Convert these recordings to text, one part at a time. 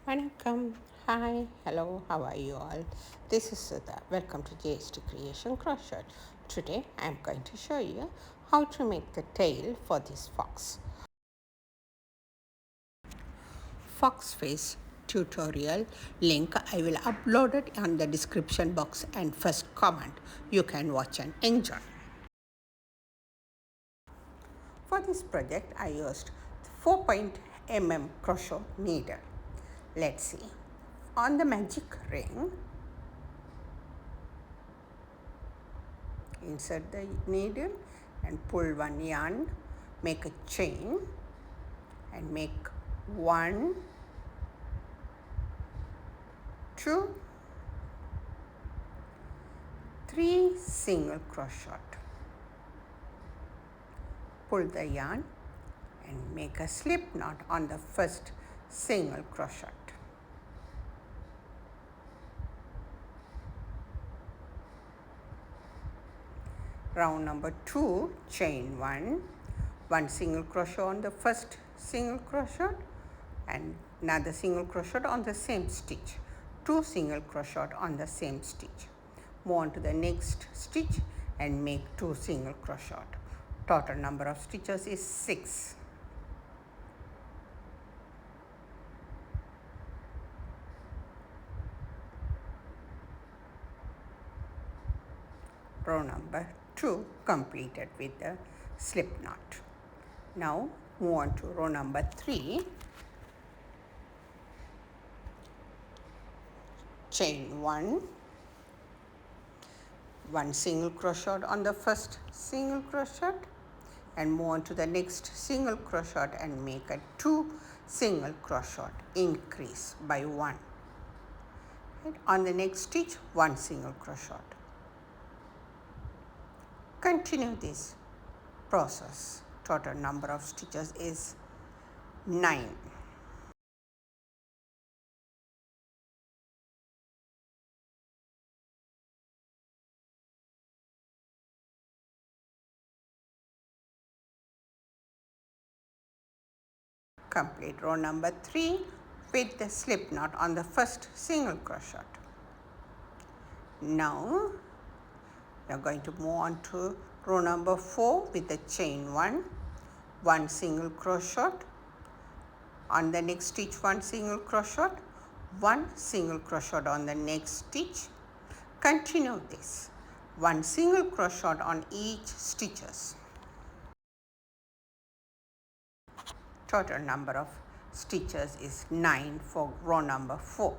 Vanakkam. Hi, hello, how are you all? This is Sudha. Welcome to JST Creation Crochet. Today I am going to show you how to make the tail for this fox. Fox face tutorial link I will upload it on the description box and first comment. You can watch and enjoy. For this project I used 4.mm crochet needle. Let's see. On the magic ring, insert the needle and pull one yarn, make a chain and make 1, 2, 3 single crochet. Pull the yarn and make a slip knot on the first single crochet. Round number 2, chain 1 single crochet on the first single crochet and another single crochet on the same stitch, 2 single crochet on the same stitch. Move on to the next stitch and make 2 single crochet. Total number of stitches is 6. Row number 2 completed with the slip knot. Now move on to row number 3. Chain 1 single crochet on the first single crochet and move on to the next single crochet and make a 2 single crochet, increase by 1. And on the next stitch 1 single crochet. Continue this process. Total number of stitches is 9. Complete row number 3 with the slip knot on the first single crochet. Now we are going to move on to row number 4 with the chain 1 single crochet, on the next stitch 1 single crochet, 1 single crochet on the next stitch. Continue this, 1 single crochet on each stitches. Total number of stitches is 9 for row number 4.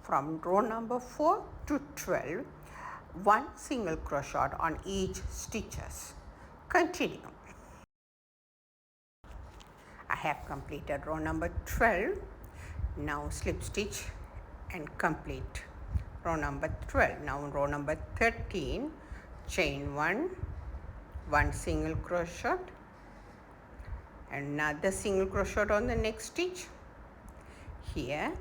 From row number 4 to 12, 1 single crochet on each stitches. Continue. I have completed row number 12. Now slip stitch and complete row number 12. Now row number 13, chain 1 single crochet and another single crochet on the next stitch. Here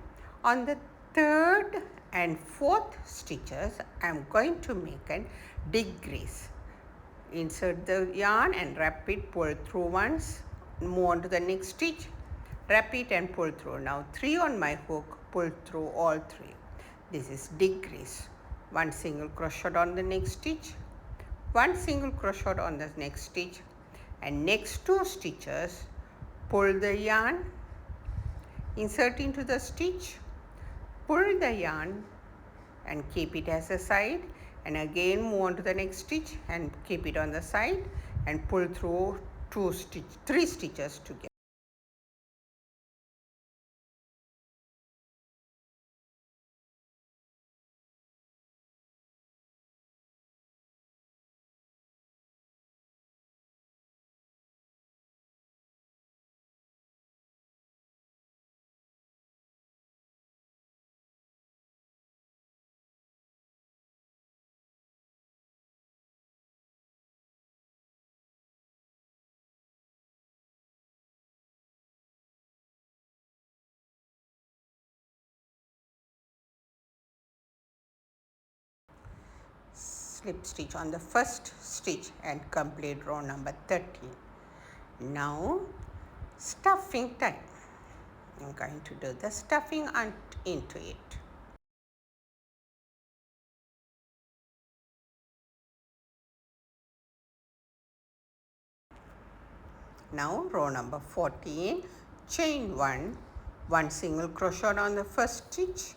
on the third and fourth stitches I am going to make a decrease. Insert the yarn and wrap it, pull through once, move on to the next stitch, wrap it and pull through. Now 3 on my hook, pull through all 3. This is decrease. 1 single crochet on the next stitch, 1 single crochet on the next stitch, and next 2 stitches pull the yarn, insert into the stitch, pull the yarn and keep it as a side, and again move on to the next stitch and keep it on the side and pull through 3 stitches together. slip stitch on the first stitch and complete row number 13. Now stuffing time. I'm going to do the stuffing into it. Now row number 14, chain 1 single crochet on the first stitch,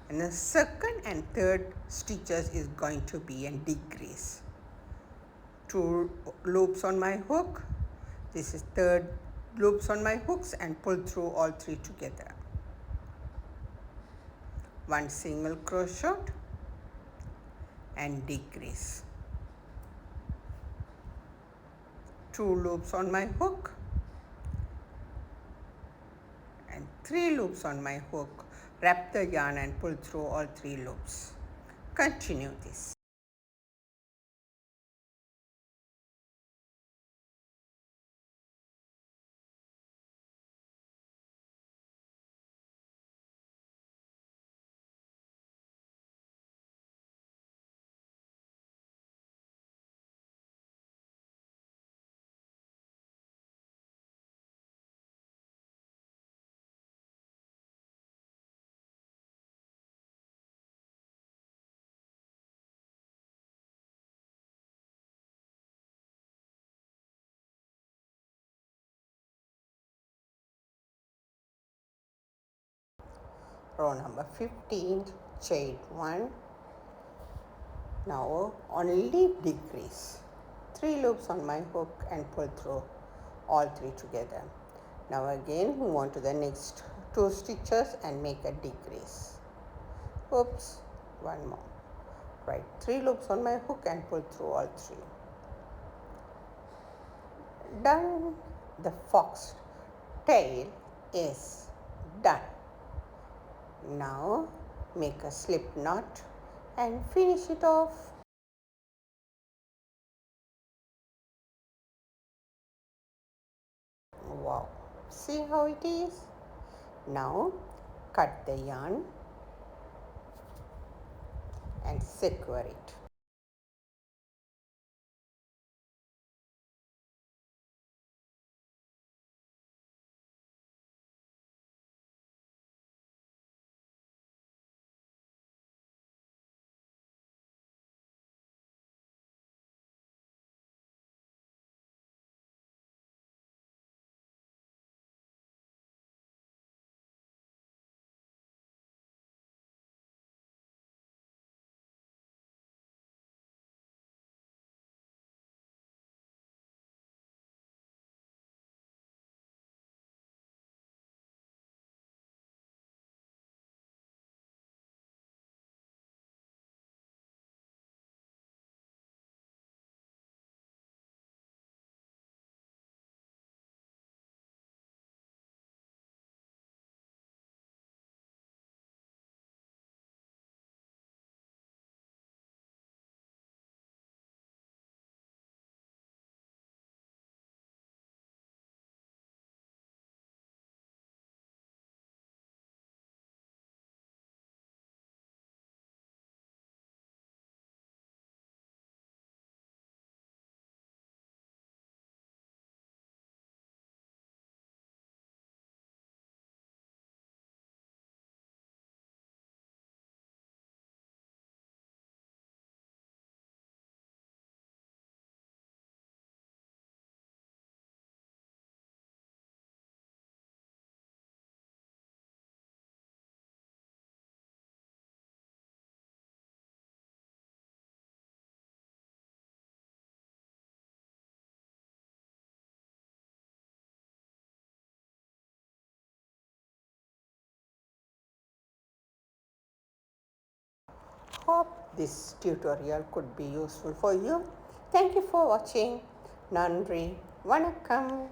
and the second and third stitches is going to be a decrease. 2 loops on my hook, this is third loops on my hooks, and pull through all 3 together. 1 single crochet and decrease. 2 loops on my hook and 3 loops on my hook. Wrap the yarn and pull through all 3 loops. Continue this. Row number 15, chain 1. Now only decrease. 3 loops on my hook and pull through all 3 together. Now again move on to the next 2 stitches and make a decrease. Oops, one more. Right, 3 loops on my hook and pull through all 3. Done. The fox tail is done. Now make a slip knot and finish it off. Wow, see how it is? Now cut the yarn and secure it. Hope this tutorial could be useful for you. Thank you for watching. Nandri, Vanakkam.